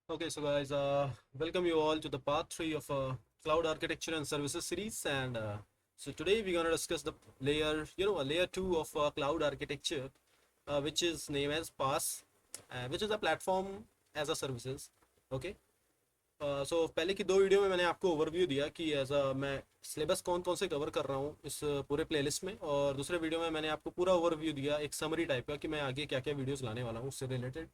Okay, so guys, welcome you all to the part three of cloud architecture and services series. And so today we're gonna discuss the layer, a layer two of cloud architecture, which is named as PaaS, which is a platform as a services. Okay. सो पहले की दो video में मैंने आपको overview दिया कि as a मैं syllabus कौन कौन से कवर कर रहा हूँ इस पूरे प्लेलिस्ट में, और दूसरे वीडियो में मैंने आपको पूरा ओवरव्यू दिया एक समरी टाइप का कि मैं आगे क्या क्या वीडियोस लाने वाला हूँ उससे रिलेटेड।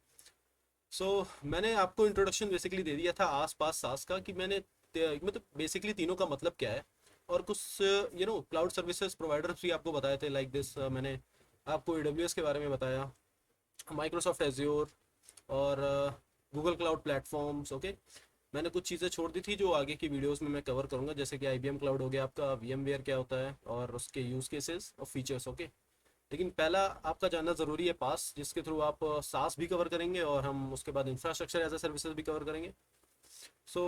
मैंने आपको इंट्रोडक्शन बेसिकली दे दिया था आस पास सास का कि मतलब बेसिकली तीनों का मतलब क्या है, और कुछ क्लाउड सर्विसेज प्रोवाइडर्स भी आपको बताए थे लाइक दिस। मैंने आपको AWS के बारे में बताया, माइक्रोसॉफ्ट एज्योर और गूगल क्लाउड प्लेटफॉर्म्स। ओके, मैंने कुछ चीज़ें छोड़ दी थी जो आगे की वीडियोस में मैं कवर करूंगा, जैसे कि IBM क्लाउड हो गया, आपका VMware क्या होता है और उसके यूज़ केसेस और फीचर्स। ओके, लेकिन पहला आपका जानना ज़रूरी है पास, जिसके थ्रू आप सास भी कवर करेंगे और हम उसके बाद इंफ्रास्ट्रक्चर एज ए सर्विसेज भी कवर करेंगे।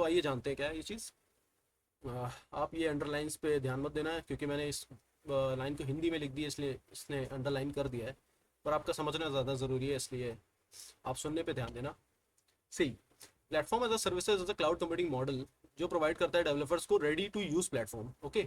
आइए जानते हैं क्या है ये चीज़। आप ये अंडरलाइंस पे ध्यान मत देना है क्योंकि मैंने इस लाइन को हिंदी में लिख दी है, इसलिए इसने अंडरलाइन कर दिया है, पर आपका समझना ज़्यादा ज़रूरी है, इसलिए आप सुनने पे ध्यान देना। See platform as a services as a cloud computing model जो प्रोवाइड करता है डेवलपर्स को ready to use platform. Okay,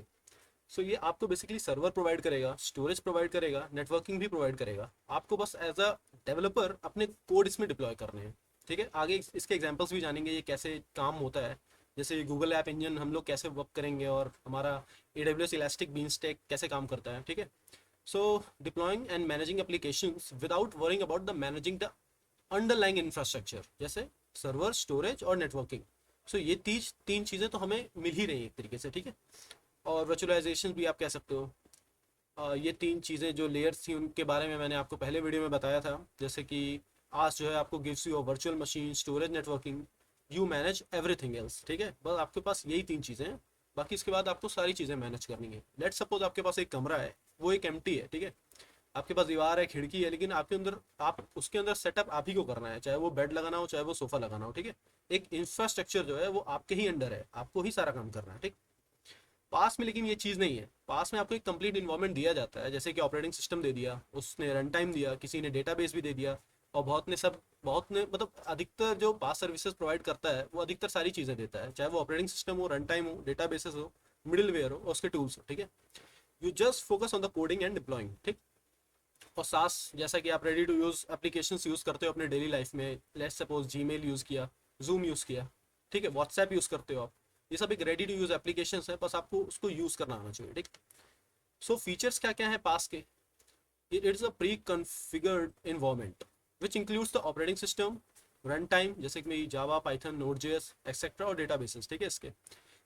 ये आपको बेसिकली सर्वर प्रोवाइड करेगा, स्टोरेज प्रोवाइड करेगा, नेटवर्किंग भी प्रोवाइड करेगा। आपको बस एज अ डेवलपर अपने कोड इसमें डिप्लॉय करने हैं। ठीक है, आगे इसके एग्जांपल्स भी जानेंगे ये कैसे काम होता है, जैसे गूगल ऐप इंजन हम लोग कैसे वर्क करेंगे और हमारा AWS इलास्टिक बीनस्टैक कैसे काम करता है। ठीक है, so deploying and managing applications without worrying about the managing the underlying infrastructure, जैसे सर्वर, स्टोरेज और नेटवर्किंग। ये तीन चीज़ें तो हमें मिल ही रही हैं एक तरीके से। ठीक है, और वर्चुअलाइजेशन भी आप कह सकते हो। ये तीन चीज़ें जो लेयर्स थी उनके बारे में मैंने आपको पहले वीडियो में बताया था, जैसे कि आज जो है आपको gives you virtual machine, storage, networking, you manage everything else. ठीक है, बस आपके पास यही तीन चीज़ें हैं, बाकी इसके बाद आपको सारी चीज़ें मैनेज करनी है। लेट सपोज आपके पास एक कमरा है, वो एक एम्प्टी है। ठीक है, आपके पास दीवार है, खिड़की है, लेकिन आपके अंदर आप उसके अंदर सेटअप आप ही को करना है, चाहे वो बेड लगाना हो, चाहे वो सोफा लगाना हो। ठीक है, एक इंफ्रास्ट्रक्चर जो है वो आपके ही अंडर है, आपको ही सारा काम करना है। ठीक, पास में लेकिन ये चीज़ नहीं है। पास में आपको एक कंप्लीट इन्वायरमेंट दिया जाता है, जैसे कि ऑपरेटिंग सिस्टम दे दिया, उसने रन टाइम दिया, किसी ने डेटाबेस भी दे दिया, और बहुत ने मतलब अधिकतर जो पास सर्विसेज प्रोवाइड करता है वो अधिकतर सारी चीज़ें देता है, चाहे वो ऑपरेटिंग सिस्टम हो, रन टाइम हो, डेटाबेसेस हो, मिडिल वेयर हो और उसके टूल्स हो। ठीक है, you just focus on the coding and deploying. ठीक, और सास जैसा कि आप ready to use application use करते हो अपने डेली लाइफ में, लेट्स सपोज जीमेल यूज़ किया, जूम यूज़ किया, ठीक है, व्हाट्सएप यूज़ करते हो आप, ये सब एक रेडी टू यूज़ एप्लीकेशन है, बस आपको उसको यूज़ करना आना चाहिए। ठीक, फीचर्स क्या क्या है पास के। It is a pre configured environment which includes the operating system, run time जैसे कि जावा, पाइथन, नोड जेएस एक्सेट्रा, और डेटाबेसेस। ठीक है, इसके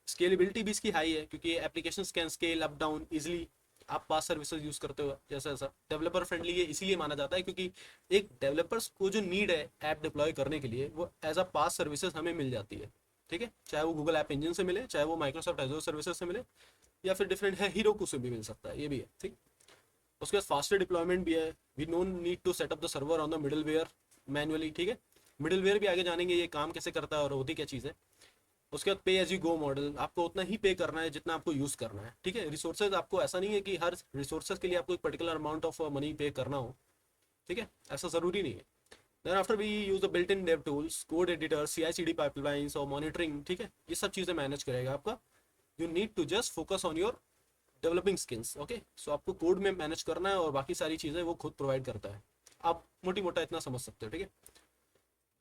स्केलेबिलिटी भी इसकी हाई है क्योंकि application can scale up down easily. आप पास सर्विसेज यूज करते हो जैसा ऐसा डेवलपर फ्रेंडली ये इसीलिए माना जाता है क्योंकि एक डेवलपर्स को जो नीड है ऐप डिप्लॉय करने के लिए वो एज अ पास सर्विसेज हमें मिल जाती है। ठीक है, चाहे वो गूगल ऐप इंजन से मिले, चाहे वो माइक्रोसॉफ्ट एजोर सर्विसेज से मिले, या फिर डिफरेंट है हीरोकू से भी मिल सकता है, ये भी है। ठीक, उसके बाद फास्टर डिप्लॉयमेंट भी है, we no need to setup the server on the middleware manually. ठीक है, मिडल वेयर भी आगे जानेंगे ये काम कैसे करता है और होती क्या चीज़ है। उसके बाद पे एज यू गो मॉडल, आपको उतना ही पे करना है जितना आपको यूज़ करना है। ठीक है, रिसोर्सेज आपको ऐसा नहीं है कि हर रिसोर्सेज के लिए आपको एक पर्टिकुलर अमाउंट ऑफ मनी पे करना हो। ठीक है, ऐसा ज़रूरी नहीं है। Then after we use the built in dev tools, code editor, CI/CD pipelines और मॉनिटरिंग। ठीक है, ये सब चीज़ें मैनेज करेगा आपका। You need to just focus on your developing skills. Okay, आपको कोड में मैनेज करना है और बाकी सारी चीज़ें वो खुद प्रोवाइड करता है। आप मोटी मोटा इतना समझ सकते हो। ठीक है,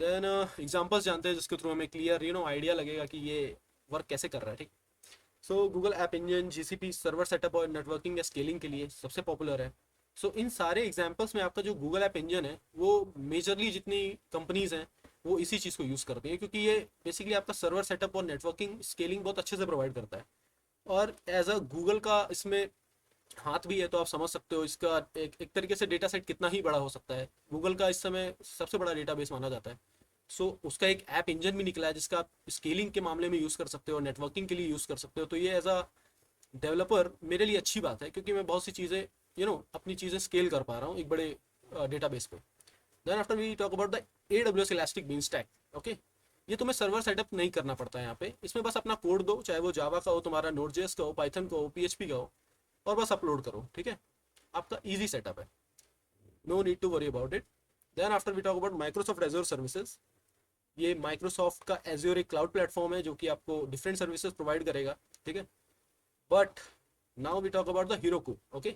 देन एग्जांपल्स जानते हैं जिसके थ्रू हमें क्लियर आइडिया लगेगा कि ये वर्क कैसे कर रहा है। ठीक, Google app engine GCP server setup और नेटवर्किंग या स्केलिंग के लिए सबसे पॉपुलर है। इन सारे एग्जांपल्स में आपका जो गूगल ऐप इंजन है वो मेजरली जितनी कंपनीज हैं वो इसी चीज़ को यूज़ करती हैं, क्योंकि ये बेसिकली आपका सर्वर सेटअप और नेटवर्किंग स्केलिंग बहुत अच्छे से प्रोवाइड करता है। और एज अ गूगल का इसमें हाथ भी है, तो आप समझ सकते हो इसका एक तरीके से डेटा सेट कितना ही बड़ा हो सकता है। गूगल का इस समय सबसे बड़ा डेटाबेस माना जाता है। उसका एक ऐप इंजन भी निकला है जिसका आप स्केलिंग के मामले में यूज़ कर सकते हो, नेटवर्किंग के लिए यूज़ कर सकते हो। तो ये एज अ डेवलपर मेरे लिए अच्छी बात है क्योंकि मैं बहुत सी चीज़ें अपनी चीज़ें स्केल कर पा रहा हूँ एक बड़े डेटाबेस पे। Then after we talk about the AWS Elastic Beanstalk. Okay, ये तुम्हें सर्वर सेटअप नहीं करना पड़ता है यहाँ पे, इसमें बस अपना कोड दो, चाहे वो जावा का हो, तुम्हारा नोड जेएस का हो, पाइथन का हो, PHP का हो, और बस अपलोड करो। ठीक है, आपका ईजी सेटअप है, no need to worry about it. Then after we talk about Microsoft Azure services. ये माइक्रोसॉफ्ट का एज्योर एक क्लाउड प्लेटफॉर्म है जो कि आपको डिफरेंट सर्विसेज प्रोवाइड करेगा, ठीक है। But now we talk about the Heroku, okay.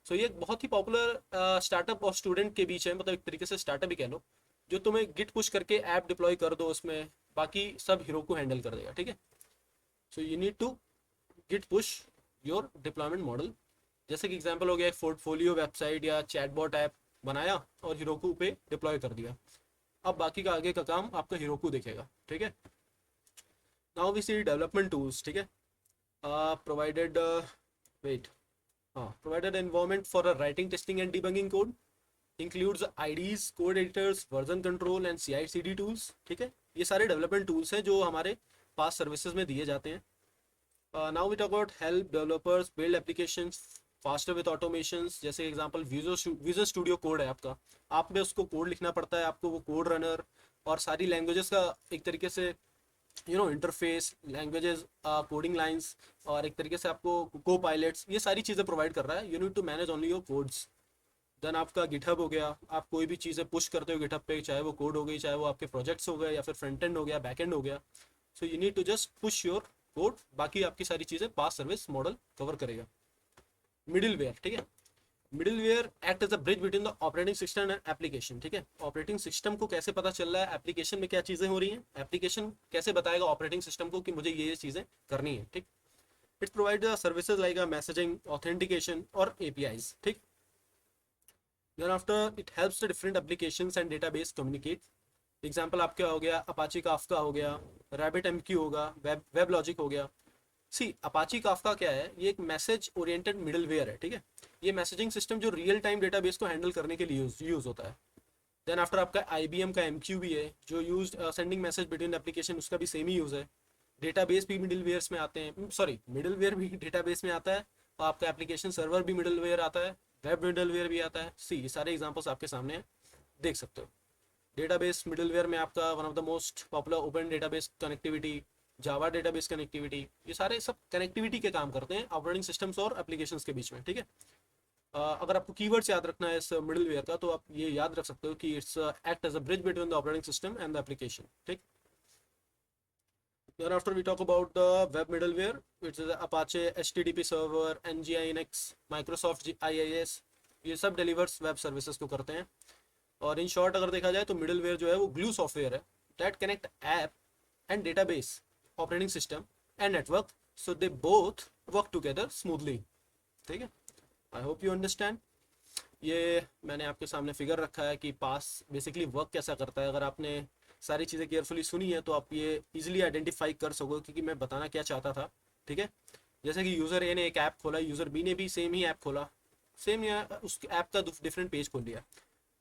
So ये एक बहुत ही पॉपुलर स्टार्टअप और स्टूडेंट के बीच है, मतलब एक तरीके से स्टार्टअप ही कह लो, जो तुम्हें गिट पुश करके ऐप डिप्लॉय कर दो उसमें, बाकी सब हीरोकू हैंडल कर देगा, ठीक है। So you need to git push your deployment model. जैसे कि एग्जांपल हो गया, एक पोर्टफोलियो वेबसाइट या चैटबॉट ऐप बनाया और हीरोकू पे डिप्लॉय कर दिया। अब बाकी का आगे का काम आपका हीरोकू देखेगा, ठीक है। Now we see development tools, ठीक है। प्रोवाइडेड वेट हाँ provided environment for writing, testing and debugging code, includes IDEs, code editors, version control and CI/CD tools, ठीक है। ये सारे डेवलपमेंट टूल्स हैं जो हमारे पास सर्विसेज में दिए जाते हैं। Now we talk about help developers build applications faster with automations. जैसे एग्जांपल विजुअल स्टूडियो कोड है आपका, आप में उसको कोड लिखना पड़ता है, आपको वो कोड रनर और सारी लैंग्वेजेस का एक तरीके से इंटरफेस, लैंग्वेजेस, कोडिंग लाइंस, और एक तरीके से आपको को पायलट्स, ये सारी चीज़ें प्रोवाइड कर रहा है। You need to manage only your codes. देन आपका गिटहब हो गया, आप कोई भी चीज़ें पुश करते हो गिटहब पे, चाहे वो कोड हो गई, चाहे वो आपके प्रोजेक्ट्स हो गए, या फिर फ्रंट एंड हो गया, बैक एंड हो गया। So you need to just push your code, बाकी आपकी सारी चीज़ें पास सर्विस मॉडल कवर करेगा। मिडिल वेयर, ठीक है। Middleware act as a bridge between the operating system and application, ठीक है। ऑपरेटिंग सिस्टम को कैसे पता चल रहा है एप्लीकेशन में क्या चीज़ें हो रही हैं, एप्लीकेशन कैसे बताएगा ऑपरेटिंग सिस्टम को कि मुझे ये चीज़ें करनी है, ठीक। It provide services like messaging, authentication और APIs, ठीक। Then after it helps the different applications and database communicate. Example आपका हो गया अपाची काफ्का हो गया, रैबिट MQ होगा, वेब लॉजिक हो गया। सी अपाची काफ्का क्या है, ये एक मैसेज ओरिएंटेड मिडलवेयर है, ठीक है। ये मैसेजिंग सिस्टम जो रियल टाइम डेटाबेस को हैंडल करने के लिए यूज होता है। देन आफ्टर आपका IBM का MQ भी है जो use sending message between application, उसका भी सेम ही यूज है। डेटाबेस भी मिडलवेयर्स में आते हैं, सॉरी मिडलवेयर भी डेटाबेस में आता है, और आपका एप्लीकेशन सर्वर भी मिडलवेयर आता है, वेब मिडलवेयर भी आता है। सी ये सारे एग्जांपल्स आपके सामने हैं, देख सकते हो। डेटाबेस मिडलवेयर में आपका one of the most popular open database connectivity, Java database connectivity, ये सारे सब कनेक्टिविटी के काम करते हैं ऑपरेटिंग सिस्टम्स और एप्लीकेशंस के बीच में, ठीक है। अगर आपको कीवर्ड्स याद रखना है इस मिडलवेयर का, तो आप ये याद रख सकते हो कि it's act as a bridge between the operating system and the application, ठीक। Then after we talk about the web middleware, which is Apache HTTP server, Nginx, Microsoft IIS, ये सब डिलीवर्स वेब सर्विसेज को करते हैं। और in short अगर देखा जाए तो मिडलवेयर जो है वो ग्लू सॉफ्टवेयर है that connect app and database, operating system and network, so they both work together smoothly, ठीक है। I hope you understand. ये मैंने आपके सामने फिगर रखा है कि पास बेसिकली वर्क कैसा करता है। अगर आपने सारी चीज़ें केयरफुली सुनी है तो आप ये इजीली आइडेंटिफाई कर सकोगे क्योंकि मैं बताना क्या चाहता था, ठीक है। जैसे कि यूज़र ए ने एक ऐप खोला, यूज़र बी ने भी सेम ही ऐप खोला, सेम या उस ऐप का डिफरेंट पेज खोल लिया।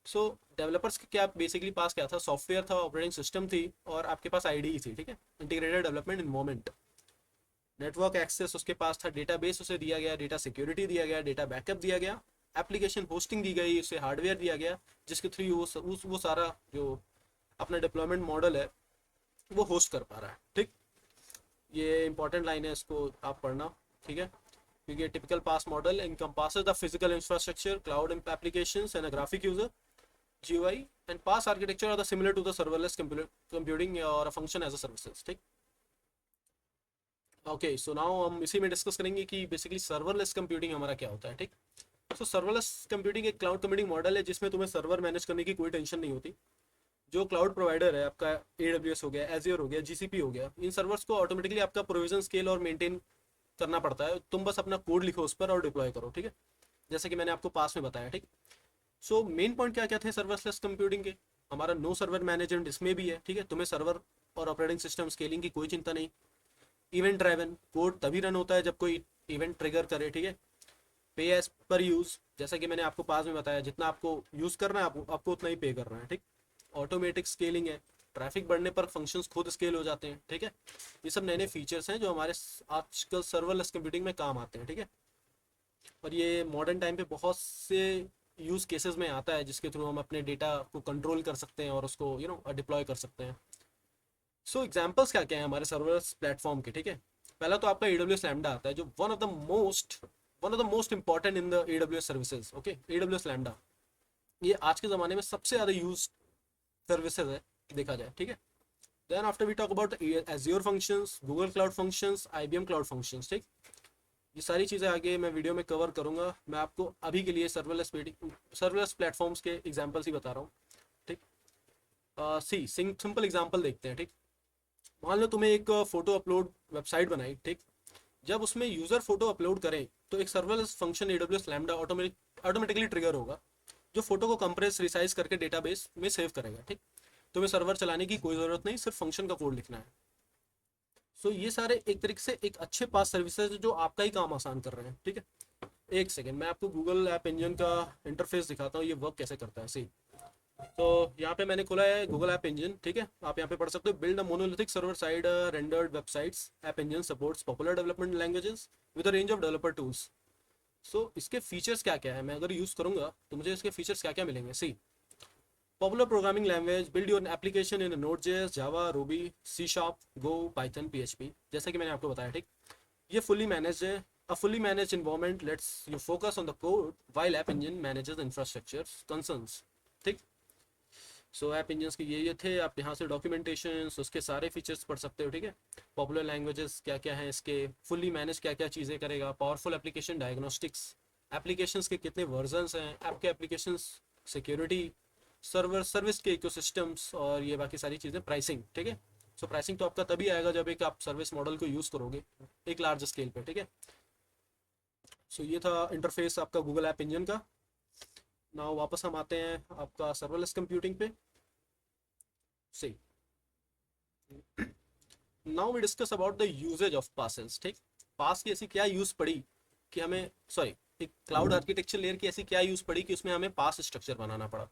सो डेवलपर्स के क्या बेसिकली पास क्या था, सॉफ्टवेयर था, ऑपरेटिंग सिस्टम थी, और आपके पास IDE थी, ठीक है, integrated development environment. Network access उसके पास था, डेटाबेस उसे दिया गया, डेटा सिक्योरिटी दिया गया, डेटा बैकअप दिया गया, एप्लीकेशन होस्टिंग दी गई, उसे हार्डवेयर दिया गया जिसके थ्रू वो सारा जो अपना डिप्लॉयमेंट मॉडल है वो होस्ट कर पा रहा है, ठीक। ये इंपॉर्टेंट लाइन है, इसको आप पढ़ना, ठीक है, क्योंकि typical pass model encompasses the physical infrastructure, cloud applications and a graphic user GUI, and PaaS architecture are the similar to the serverless computing or a function as a services, ठीक। Okay so now हम इसी में discuss करेंगे कि basically serverless computing हमारा क्या होता है, ठीक। सो सर्वरलेस कंप्यूटिंग एक क्लाउड कंप्यूटिंग मॉडल है जिसमें तुम्हें सर्वर मैनेज करने की कोई टेंशन नहीं होती। जो क्लाउड प्रोवाइडर है आपका, AWS हो गया, एजियोर हो गया, GCP हो गया, इन सर्वर्स को ऑटोमेटिकली आपका प्रोविजन स्केल और मेंटेन करना पड़ता है। तुम बस अपना कोड लिखो उस पर और डिप्लॉय करो, ठीक है, जैसे कि मैंने आपको पास में बताया, ठीक। सो मेन पॉइंट क्या क्या थे सर्वरलेस कंप्यूटिंग के, हमारा नो सर्वर मैनेजमेंट इसमें भी है, ठीक है, तुम्हें सर्वर और ऑपरेटिंग सिस्टम स्केलिंग की कोई चिंता नहीं। इवेंट ड्राइवन कोड तभी रन होता है जब कोई इवेंट ट्रिगर करे, ठीक है। पे एज पर यूज, जैसा कि मैंने आपको पास में बताया, जितना आपको यूज करना है आपको उतना ही पे करना है, ठीक। ऑटोमेटिक स्केलिंग है, ट्रैफिक बढ़ने पर फंक्शंस खुद स्केल हो जाते हैं, ठीक है। ये सब नए नए फीचर्स हैं जो हमारे आजकल सर्वरलेस कंप्यूटिंग में काम आते हैं, ठीक है। और ये मॉडर्न टाइम पे बहुत से यूज केसेस में आता है जिसके थ्रू हम अपने डेटा को कंट्रोल कर सकते हैं और उसको डिप्लॉय कर सकते हैं। सो एग्जांपल्स क्या क्या है हमारे सर्वरलेस प्लेटफॉर्म के, ठीक है। पहला तो आपका AWS लैम्डा आता है जो one of the most important in the AWS services, okay. AWS lambda ये आज के ज़माने में सबसे ज़्यादा यूज सर्विसेज है देखा जाए, ठीक है। Then after we talk about Azure functions, Google cloud functions, IBM cloud functions, ठीक। ये सारी चीज़ें आगे मैं वीडियो में कवर करूंगा। मैं आपको अभी के लिए सर्वलेस प्लेटफॉर्म्स के एग्जांपल्स ही बता रहा हूँ, ठीक। सी सिंपल एग्जांपल देखते हैं, ठीक। मान लो तुम्हें एक फोटो अपलोड वेबसाइट बनाई, ठीक। जब उसमें यूज़र फोटो अपलोड करें तो एक serverless function AWS lambda automatically trigger होगा, जो फोटो को कंप्रेस रिसाइज करके डेटाबेस में सेव करेगा, ठीक। तुम्हें सर्वर चलाने की कोई ज़रूरत नहीं, सिर्फ फंक्शन का कोड लिखना है। सो ये सारे एक तरीके से एक अच्छे पास सर्विसेज जो आपका ही काम आसान कर रहे हैं, ठीक है। एक सेकेंड, मैं आपको गूगल ऐप इंजन का इंटरफेस दिखाता हूँ, ये वर्क कैसे करता है। सी, तो यहाँ पे मैंने खोला है गूगल ऐप इंजन, ठीक है। आप यहाँ पे पढ़ सकते हो, build a monolithic server side rendered websites, app engine supports popular development languages with a range of developer tools. So इसके फीचर्स क्या क्या है, मैं अगर यूज़ करूँगा तो मुझे इसके फीचर्स क्या क्या मिलेंगे। See, popular programming language, build your application in Node.js, Java, Ruby, C sharp, Go, Python, PHP, जैसा कि मैंने आपको बताया, ठीक। ये फुल्ली मैनेज है, a fully manage environment lets you focus on the code while app engine manages infrastructure concerns, ठीक। सो ऐप इंजन के ये थे। आप यहाँ से डॉक्यूमेंटेशन, उसके सारे फीचर्स पढ़ सकते हो, ठीक है। पॉपुलर लैंग्वेजेस क्या क्या हैं इसके, फुल्ली मैनेज क्या क्या चीज़ें करेगा, पावरफुल एप्लीकेशन डायग्नोस्टिक्स, एप्लीकेशंस के कितने वर्जन्स हैं, ऐप के एप्लीकेशंस, सिक्योरिटी, सर्वर सर्विस के इकोसिस्टम्स, और ये बाकी सारी चीज़ें, प्राइसिंग, ठीक है। सो प्राइसिंग तो आपका तभी आएगा जब एक आप सर्विस मॉडल को यूज़ करोगे एक लार्ज स्केल पे, ठीक है। सो ये था इंटरफेस आपका गूगल ऐप इंजन का। नाउ वापस हम आते हैं आपका सर्वरलेस कंप्यूटिंग पे। See, now we discuss about the usages of PaaSes, ठीक। पास की ऐसी क्या यूज़ पड़ी कि हमें, सॉरी, एक क्लाउड आर्किटेक्चर लेयर की ऐसी क्या यूज़ पड़ी कि उसमें हमें पास स्ट्रक्चर बनाना पड़ा।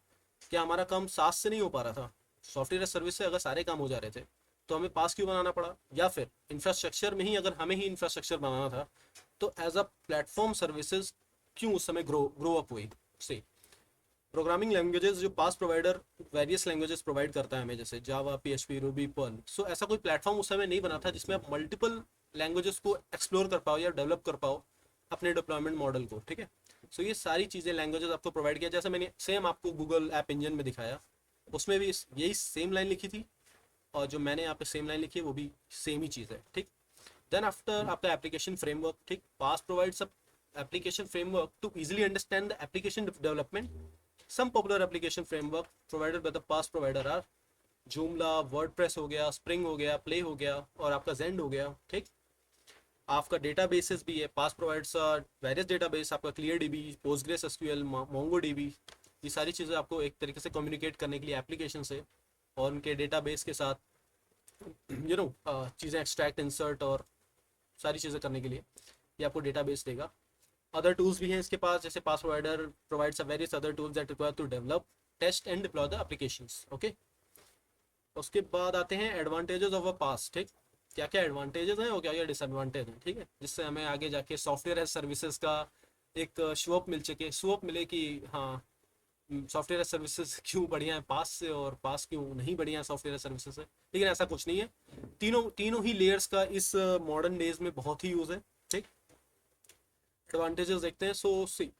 क्या हमारा काम सास से नहीं हो पा रहा था, सॉफ्टवेयर सर्विस से अगर सारे काम हो जा रहे थे तो हमें पास क्यों बनाना पड़ा, या फिर इंफ्रास्ट्रक्चर में ही अगर हमें ही इंफ्रास्ट्रक्चर बनाना था तो एज अ प्लेटफॉर्म सर्विसेज क्यों उस समय ग्रो अप हुई। से प्रोग्रामिंग लैंग्वेजेस जो पास प्रोवाइडर वेरियस लैंग्वेजेस प्रोवाइड करता है हमें, जैसे जावा, PHP, रूबी, पर्ल। सो ऐसा कोई प्लेटफॉर्म उस समय नहीं बना था जिसमें आप मल्टीपल लैंग्वेजेस को एक्सप्लोर कर पाओ या डेवलप कर पाओ अपने डिप्लॉयमेंट मॉडल को, ठीक है। सो ये सारी चीज़ें लैंग्वेजेस आपको प्रोवाइड किया, जैसे मैंने सेम आपको गूगल ऐप इंजन में दिखाया, उसमें भी यही सेम लाइन लिखी थी, और जो मैंने यहाँ पे सेम लाइन लिखी है वो भी सेम ही चीज़ है, ठीक। देन आफ्टर आपका एप्लीकेशन फ्रेमवर्क, ठीक। PaaS provides a application framework to easily understand the application development. Some popular application framework provided by the PaaS provider are Joomla, WordPress हो गया, Spring हो गया, Play हो गया, और आपका Zend हो गया, ठीक। आपका डेटाबेसेस भी है, पास प्रोवाइड्स वेरियस डेटाबेस, आपका clear dB, Postgres SQL, Mongo dB. ये सारी चीज़ें आपको एक तरीके से कम्युनिकेट करने के लिए एप्लीकेशन से और उनके डेटाबेस के साथ चीज़ें एक्सट्रैक्ट, इंसर्ट और सारी चीज़ें करने के लिए ये आपको डेटाबेस देगा। अदर टूल्स भी हैं इसके पास, जैसे PaaS provider provides a various other tools that require to develop, test and deploy the applications, okay. उसके बाद आते हैं एडवांटेजेस ऑफ अ पास, ठीक। क्या क्या एडवांटेजेस हैं और क्या क्या डिसएडवांटेज हैं, ठीक है, जिससे हमें आगे जाके सॉफ्टवेयर एज सर्विसेज का एक स्कोप मिले कि हाँ, सॉफ्टवेयर एज सर्विसेज क्यों बढ़िया है पास से और पास क्यों नहीं बढ़िया है सॉफ्टवेयर एज सर्विसेज से। लेकिन ऐसा कुछ नहीं है, तीनों तीनों ही लेयर्स का इस मॉडर्न डेज में बहुत ही यूज़ है, ठीक। एडवांटेजेस देखते हैं। सो सी,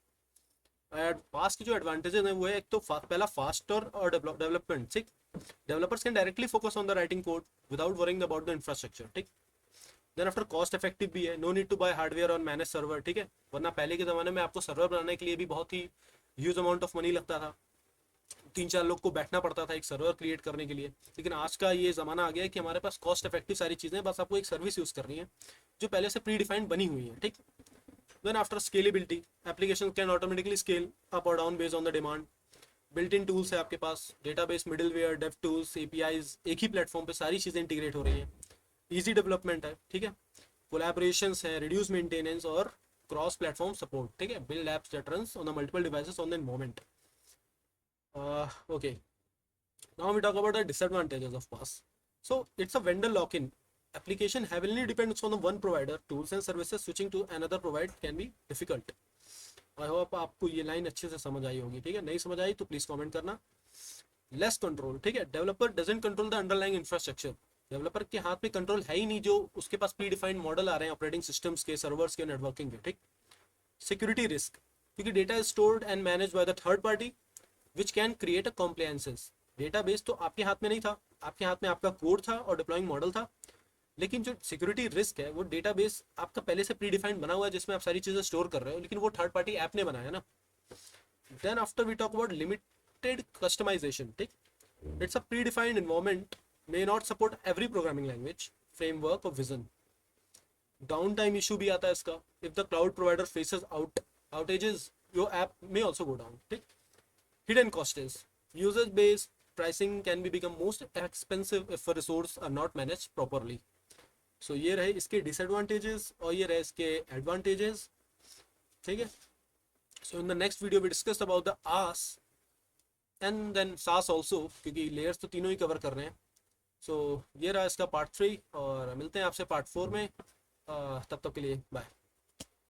पास की जो एडवांटेजेस हैं वो है, एक तो पहला फास्टर और डेवलपमेंट, ठीक। Developers can directly focus on the writing code without worrying about the infrastructure, ठीक। देन आफ्टर कॉस्ट इफेक्टिव भी है, no need to buy hardware और मैनेज सर्वर, ठीक है। वरना पहले के ज़माने में आपको सर्वर बनाने के लिए भी बहुत ही ह्यूज अमाउंट ऑफ मनी लगता था, 3-4 लोग को बैठना पड़ता था एक सर्वर क्रिएट करने के लिए। लेकिन आज का ये ज़माना आ गया है कि हमारे पास कॉस्ट इफेक्टिव सारी चीज़ें, बस आपको एक सर्विस यूज़ करनी है जो पहले से प्री डिफाइंड बनी हुई है, ठीक। Then after scalability, applications can automatically scale up or down based on the demand. Built-in tools है आपके पास, database, middleware, dev tools, APIs, एक ही प्लेटफॉर्म पे सारी चीज़ें इंटीग्रेट हो रही हैं। Easy development है, ठीक है। Collaborations है, reduce maintenance और cross platform support, ठीक है। Build apps that runs on the multiple devices on the moment. Okay. Now we talk about the disadvantages of PaaS. So it's a vendor lock-in. Application heavily depends on the one provider. Tools and services switching to another provider can be difficult. I hope आपको ये line अच्छे से समझ आई होगी, ठीक है। नहीं समझ आई तो प्लीज़ कमेंट करना। लेस कंट्रोल, ठीक है। Developer doesn't control the underlying infrastructure. Developer के हाथ में कंट्रोल है ही नहीं, जो उसके पास प्री डिफाइंड मॉडल आ रहे हैं ऑपरेटिंग सिस्टम्स के, सर्वर्स के, नेटवर्किंग के, ठीक। सिक्योरिटी रिस्क, क्योंकि data is stored and manage by the third party which can create a compliances. Database तो आपके हाथ में नहीं था, आपके हाथ में आपका कोड था और डिप्लॉइंग मॉडल था, लेकिन जो सिक्योरिटी रिस्क है वो डेटाबेस आपका पहले से प्री डिफाइंड बना हुआ है जिसमें आप सारी चीज़ें स्टोर कर रहे हो, लेकिन वो थर्ड पार्टी ऐप ने बनाया ना. Then after we talk about limited customization. ठीक, it's a predefined environment may not support every programming language, framework और विजन. डाउन टाइम इशू भी आता है इसका. If the cloud provider faces outages, your app may also go down. ठीक. Hidden cost is usage based pricing can be become most expensive if a resource are not managed properly. So ये रहे इसके disadvantages और ये रहे इसके advantages. ठीक है. So in the next video we discussed about the AAS and then SaaS also, क्योंकि layers तो तीनों ही cover कर रहे हैं. So ये रहा इसका part 3 और मिलते हैं आपसे part 4 में. तब तक के लिए बाय.